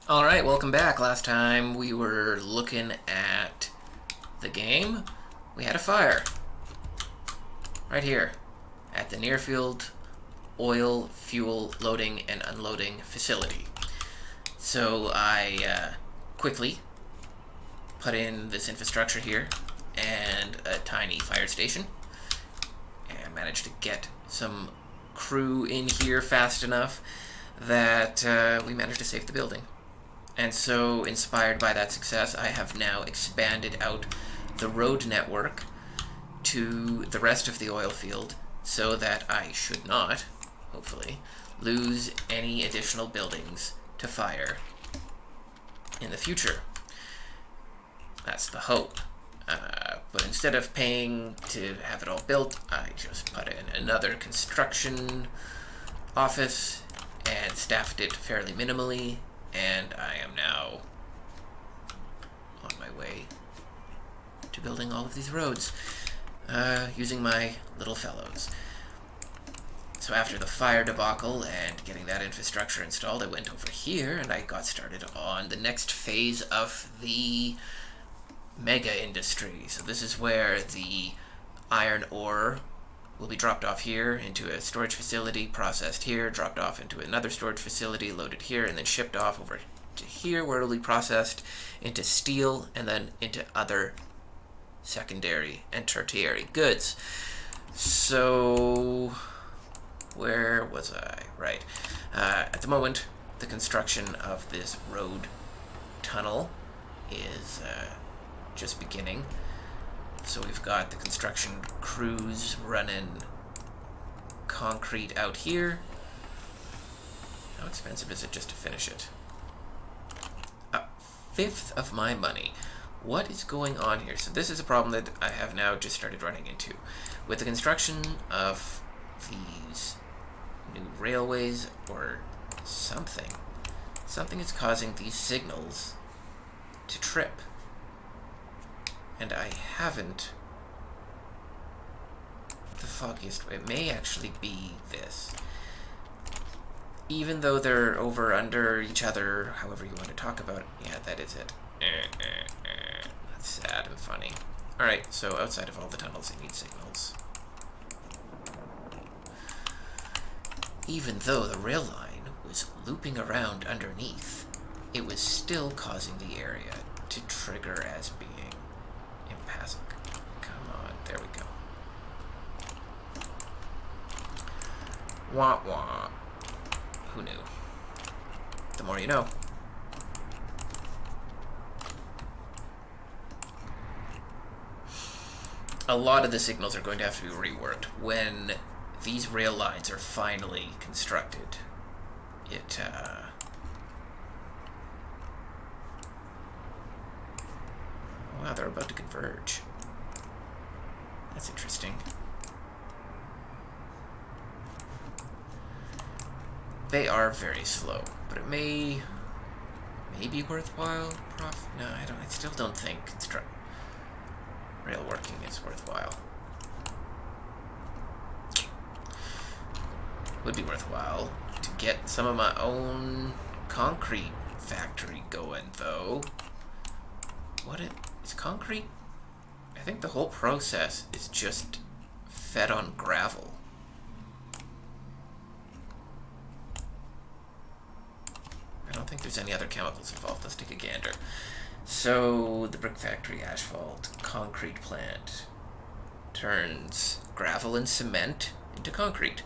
Alright, welcome back. Last time we were looking at the game. We had a fire. Right here. At the Nearfield Oil Fuel Loading and Unloading Facility. So I quickly put in this infrastructure here and a tiny fire station. And managed to get some crew in here fast enough that we managed to save the building. And so, inspired by that success, I have now expanded out the road network to the rest of the oil field so that I should not, hopefully, lose any additional buildings to fire in the future. That's the hope. But instead of paying to have it all built, I just put in another construction office and staffed it fairly minimally. And I am now on my way to building all of these roads using my little fellows. So after the fire debacle and getting that infrastructure installed, I went over here and I got started on the next phase of the mega industry. So this is where the iron ore will be dropped off here into a storage facility, processed here, dropped off into another storage facility, loaded here, and then shipped off over to here where it will be processed into steel and then into other secondary and tertiary goods. So, where was I? Right. At the moment, the construction of this road tunnel is just beginning. So we've got the construction crews running concrete out here. How expensive is it just to finish it? A fifth of my money. What is going on here? So this is a problem that I have now just started running into. With the construction of these new railways or something is causing these signals to trip. And I haven't the foggiest. It may actually be this. Even though they're over under each other, however you want to talk about it. Yeah, that is it. That's sad and funny. Alright, so outside of all the tunnels, I need signals. Even though the rail line was looping around underneath, it was still causing the area to trigger as being impassable. Come on, there we go. Wah wah. Who knew? The more you know. A lot of the signals are going to have to be reworked when these rail lines are finally constructed. Wow, they're about to converge. That's interesting. They are very slow, but it may be worthwhile. No, I still don't think rail working is worthwhile. Would be worthwhile to get some of my own concrete factory going, though. What is concrete? I think the whole process is just fed on gravel. I don't think there's any other chemicals involved. Let's take a gander. So, the brick factory, asphalt, concrete plant turns gravel and cement into concrete.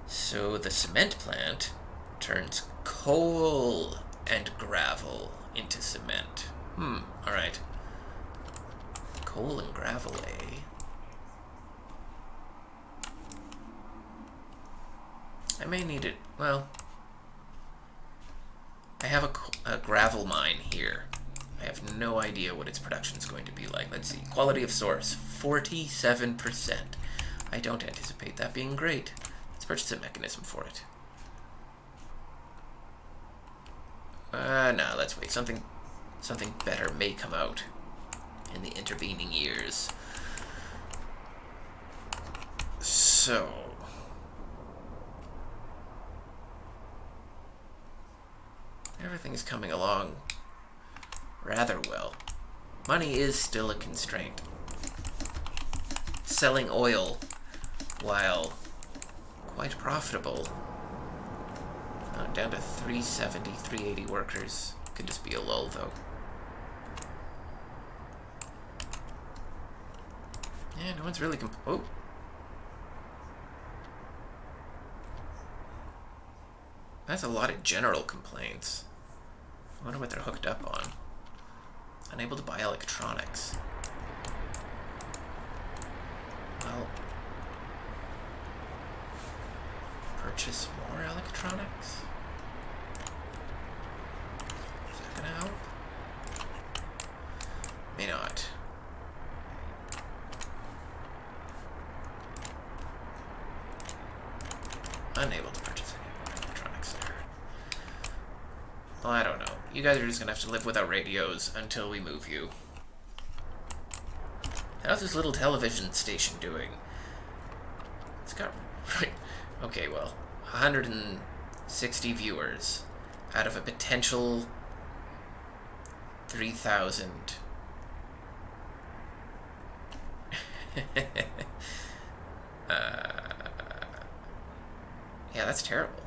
So, the cement plant turns coal and gravel into cement. Alright. Coal and gravel, eh? I may need it. Well, I have a gravel mine here. I have no idea what its production is going to be like. Let's see. Quality of source, 47%. I don't anticipate that being great. Let's purchase a mechanism for it. No, let's wait. Something better may come out in the intervening years. So, Everything is coming along rather well. Money is still a constraint. Selling oil, while quite profitable, down to 370, 380 workers. Could just be a lull, though. Yeah, no one's really oh. That's a lot of general complaints. I wonder what they're hooked up on. Unable to buy electronics. Well, purchase more electronics? Is that gonna help? May not. Unable to purchase any more electronics there. Well, I don't know. You guys are just gonna have to live without radios until we move you. How's this little television station doing? It's got... okay, well, 160 viewers out of a potential 3,000. Yeah, that's terrible.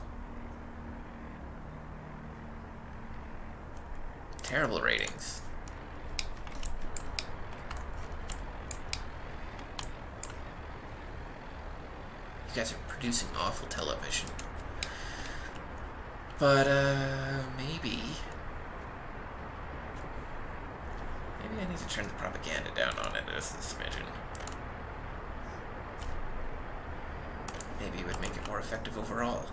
Terrible ratings. You guys are producing awful television. But, maybe I need to turn the propaganda down on it just a smidgen. Maybe it would make it more effective overall.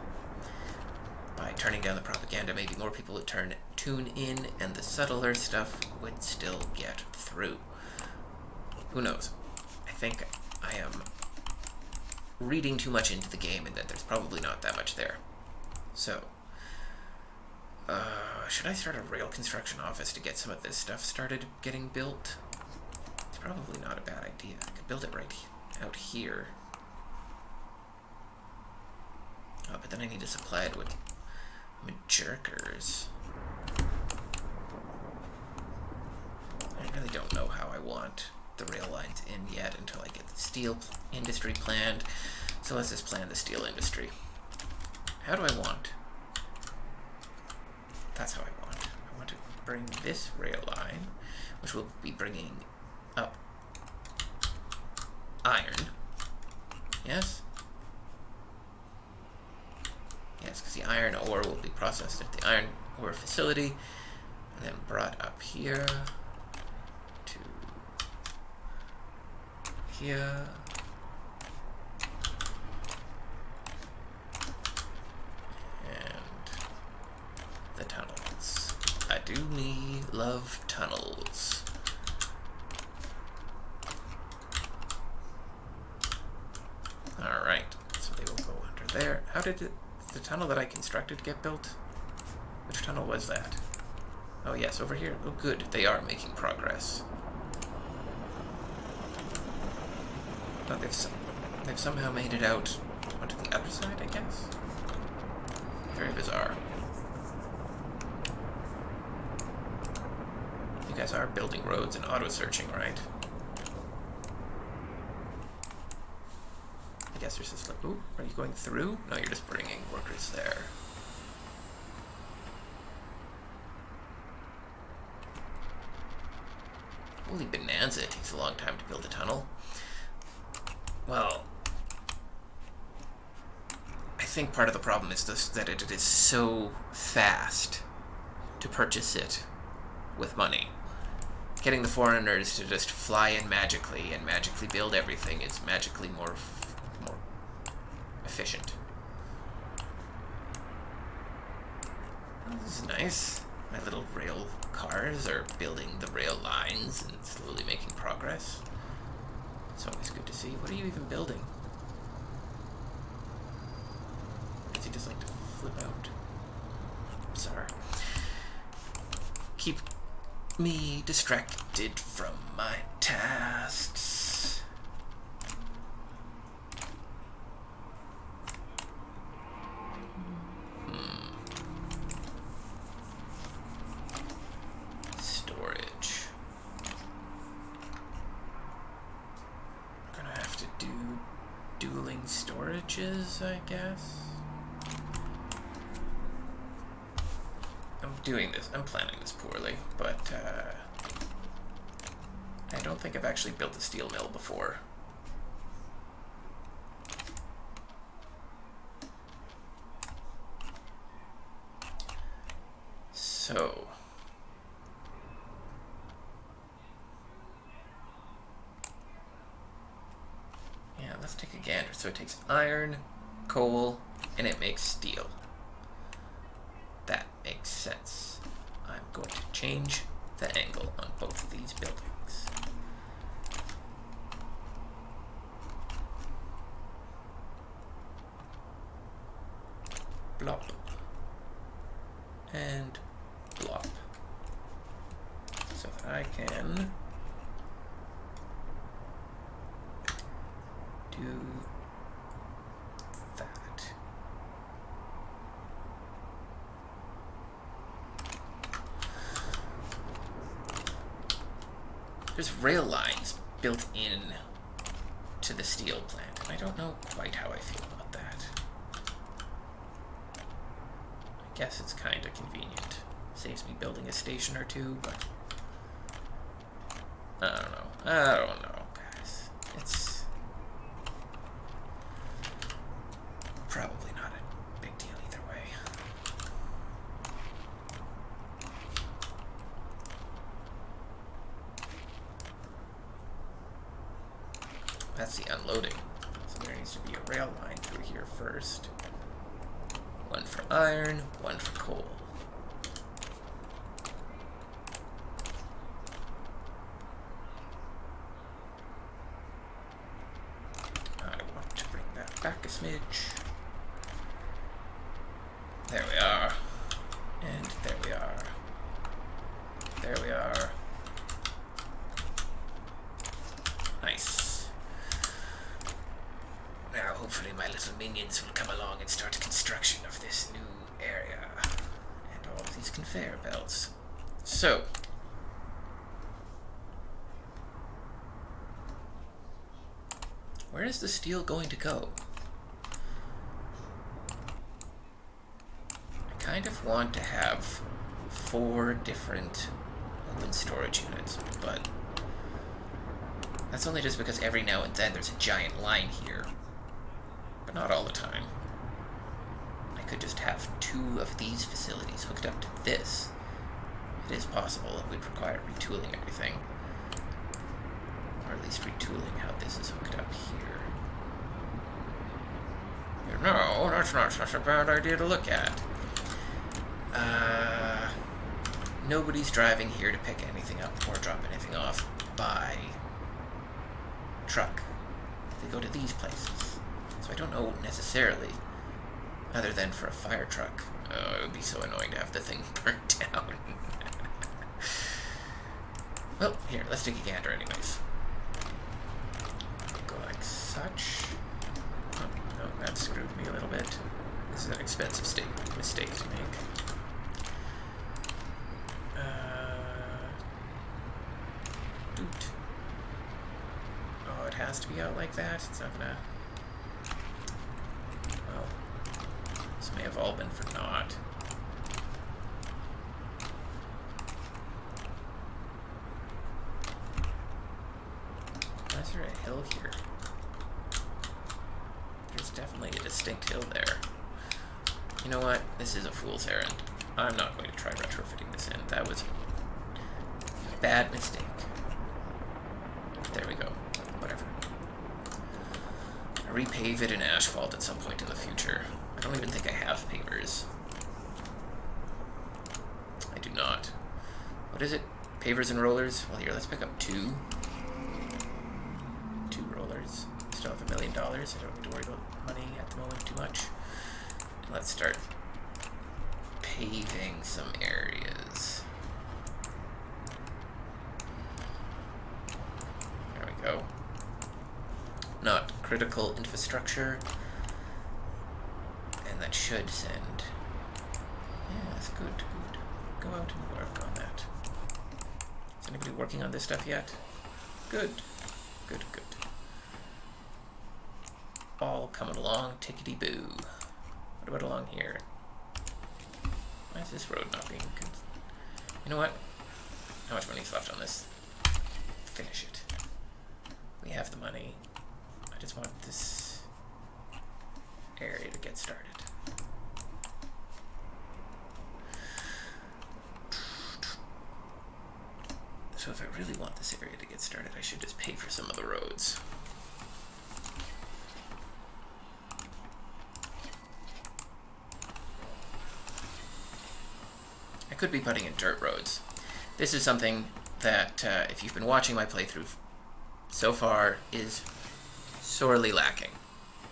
By turning down the propaganda, maybe more people would tune in, and the subtler stuff would still get through. Who knows? I think I am reading too much into the game, and that there's probably not that much there. So, should I start a rail construction office to get some of this stuff started getting built? It's probably not a bad idea. I could build it right out here. Oh, but then I need to supply it with jerkers. I really don't know how I want the rail lines in yet until I get the steel industry planned. So let's just plan the steel industry. How do I want? That's how I want. I want to bring this rail line, which will be bringing up iron. Yes? Yes, because the iron ore will be processed at the iron ore facility and then brought up here to here. And the tunnels. I do love tunnels. Alright, so they will go under there. How did the tunnel that I constructed get built? Which tunnel was that? Oh yes, over here. Oh good, they are making progress. But they've somehow made it out onto the other side, I guess? Very bizarre. You guys are building roads and auto-searching, right? I guess there's this, like, ooh, are you going through? No, you're just bringing workers there. Holy bonanza, it takes a long time to build a tunnel. Well, I think part of the problem is that it is so fast to purchase it with money. Getting the foreigners to just fly in magically and magically build everything is magically more efficient. Oh, this is nice. My little rail cars are building the rail lines and slowly making progress. It's always good to see. What are you even building? Does he just like to flip out? Sorry. Keep me distracted from my tasks. inches, I guess. I'm planning this poorly, but I don't think I've actually built a steel mill before. So, yeah, let's take a gander. So it takes iron, coal, and it makes steel. That makes sense. I'm going to change the angle on both of these buildings. Blop. And blop. So that I can do that. There's rail lines built in to the steel plant, and I don't know quite how I feel about that. I guess it's kind of convenient. Saves me building a station or two, but I don't know, guys. It's probably not a big deal either way. That's the unloading. So there needs to be a rail line through here first. One for iron, one for coal. I want to bring that back a smidge. There we are. And there we are. There we are. Nice. Now hopefully my little minions will come along and start construction of this new area. And all these conveyor belts. So. Where is the steel going to go? I kind of want to have 4 different open storage units, but that's only just because every now and then there's a giant line here, but not all the time. I could just have 2 of these facilities hooked up to this. It is possible. It would require retooling everything. Or at least retooling how this is hooked up here. No, that's not such a bad idea to look at. Nobody's driving here to pick anything up or drop anything off by truck. They go to these places. So I don't know necessarily, other than for a fire truck. Oh, it would be so annoying to have the thing burnt down. Well, here, let's take a gander anyways. Go like such. Oh, no, that screwed me a little bit. This is an expensive mistake to make. Doot. Oh, it has to be out like that? It's not gonna... Well, this may have all been for naught. Why is there a hill here? There's definitely a distinct hill there. You know what? This is a fool's errand. I'm not going to try retrofitting this in. That was a bad mistake. There we go. Whatever. I'll repave it in asphalt at some point in the future. I don't even think I have pavers. I do not. What is it? Pavers and rollers? Well, here, let's pick up 2. 2 rollers. Still have $1 million. I don't need to worry about money at the moment too much. And let's start paving some areas. There we go. Not critical infrastructure. And that should send... Yeah, that's good, good. Go out and work on that. Is anybody working on this stuff yet? Good. Good, good. all coming along tickety-boo. What about along here? Why is this road not being... You know what? How much money is left on this? Finish it. We have the money. I just want this area to get started. So if I really want this area to get started, I should just pay for some of the roads. I could be putting in dirt roads. This is something that, if you've been watching my playthrough so far, is sorely lacking.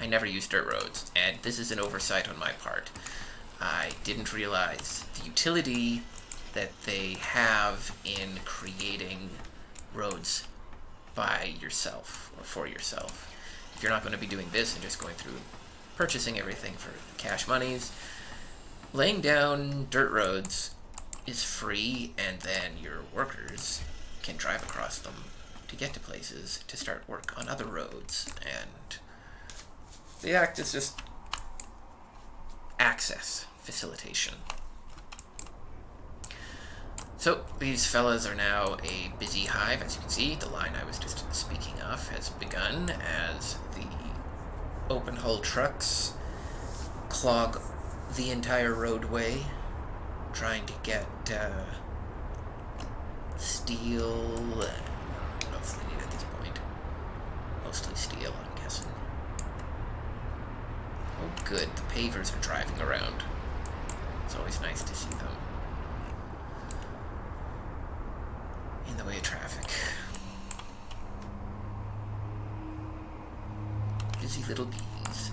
I never use dirt roads, and this is an oversight on my part. I didn't realize the utility that they have in creating roads by yourself, or for yourself. If you're not going to be doing this and just going through purchasing everything for cash monies, laying down dirt roads is free, and then your workers can drive across them to get to places to start work on other roads, and the act is just access facilitation. So these fellas are now a busy hive. As you can see, the line I was just speaking of has begun as the open hull trucks clog the entire roadway, trying to get steel. What else they need at this point? Mostly steel, I'm guessing. Oh good, the pavers are driving around. It's always nice to see them in the way of traffic. Busy little bees.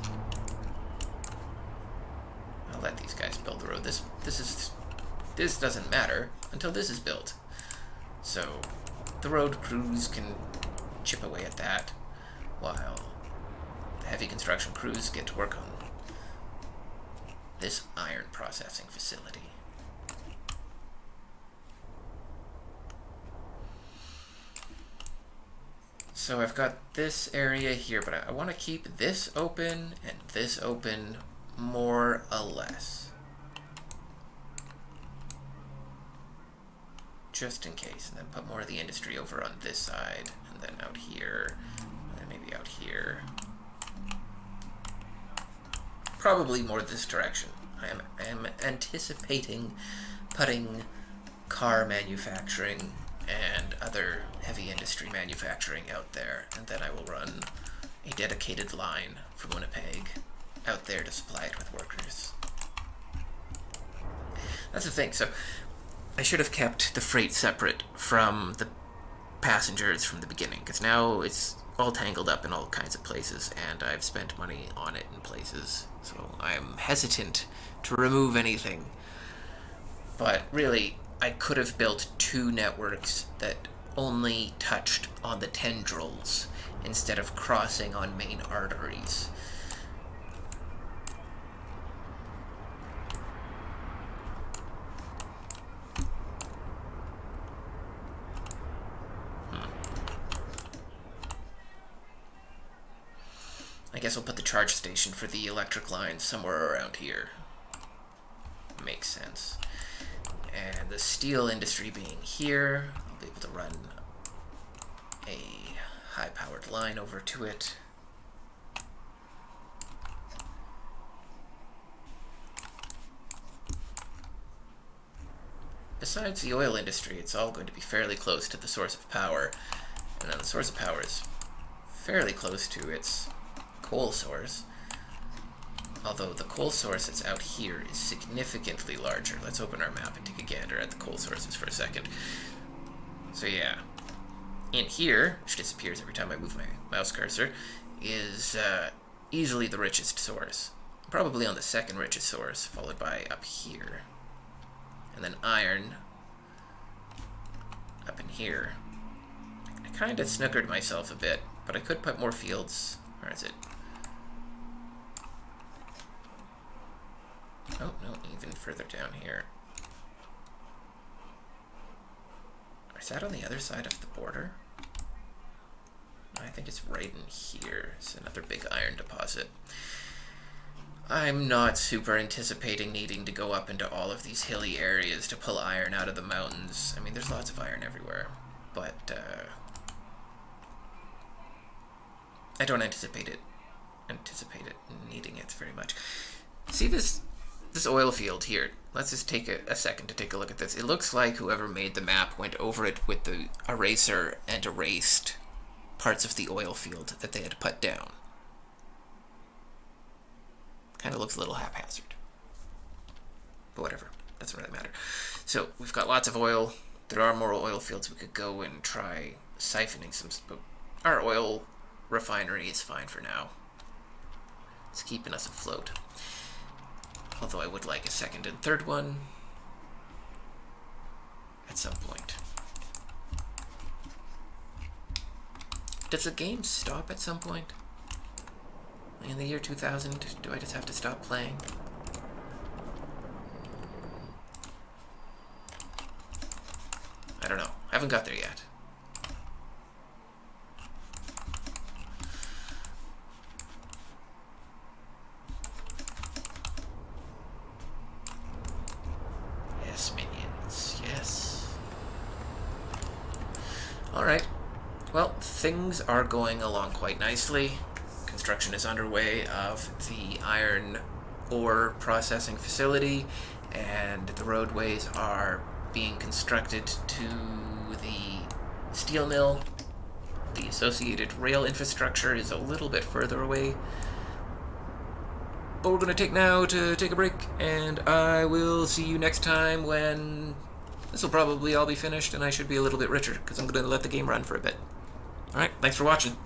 I'll let these guys build the road. This doesn't matter until this is built. So the road crews can chip away at that while the heavy construction crews get to work on this iron processing facility. So I've got this area here, but I want to keep this open and this open more or less. Just in case, and then put more of the industry over on this side, and then out here, and then maybe out here. Probably more this direction. I am anticipating putting car manufacturing and other heavy industry manufacturing out there, and then I will run a dedicated line from Winnipeg out there to supply it with workers. That's the thing. So I should have kept the freight separate from the passengers from the beginning, because now it's all tangled up in all kinds of places, and I've spent money on it in places, so I'm hesitant to remove anything. But really, I could have built two networks that only touched on the tendrils instead of crossing on main arteries. I guess I'll put the charge station for the electric lines somewhere around here. Makes sense. And the steel industry being here, I'll be able to run a high-powered line over to it. Besides the oil industry, it's all going to be fairly close to the source of power, and then the source of power is fairly close to its coal source. Although the coal source that's out here is significantly larger. Let's open our map and take a gander at the coal sources for a second. So yeah, in here, which disappears every time I move my mouse cursor, is easily the richest source. Probably on the second richest source, followed by up here. And then iron up in here. I kind of snookered myself a bit, but I could put more fields. Where is it? Oh, no, even further down here. Is that on the other side of the border? I think it's right in here. It's another big iron deposit. I'm not super anticipating needing to go up into all of these hilly areas to pull iron out of the mountains. I mean, there's lots of iron everywhere, but I don't anticipate it needing it very much. See this oil field here? Let's just take a second to take a look at this. It looks like whoever made the map went over it with the eraser and erased parts of the oil field that they had put down. Kind of looks a little haphazard. But whatever, doesn't really matter. So we've got lots of oil. There are more oil fields. We could go and try siphoning some. Our oil refinery is fine for now. It's keeping us afloat. Although I would like a second and third one at some point. Does the game stop at some point? In the year 2000, do I just have to stop playing? I don't know. I haven't got there yet. Yes, minions. Yes. Alright. Well, things are going along quite nicely. Construction is underway of the iron ore processing facility, and the roadways are being constructed to the steel mill. The associated rail infrastructure is a little bit further away. But we're going to take a break, and I will see you next time when this will probably all be finished and I should be a little bit richer, because I'm going to let the game run for a bit. Alright, thanks for watching.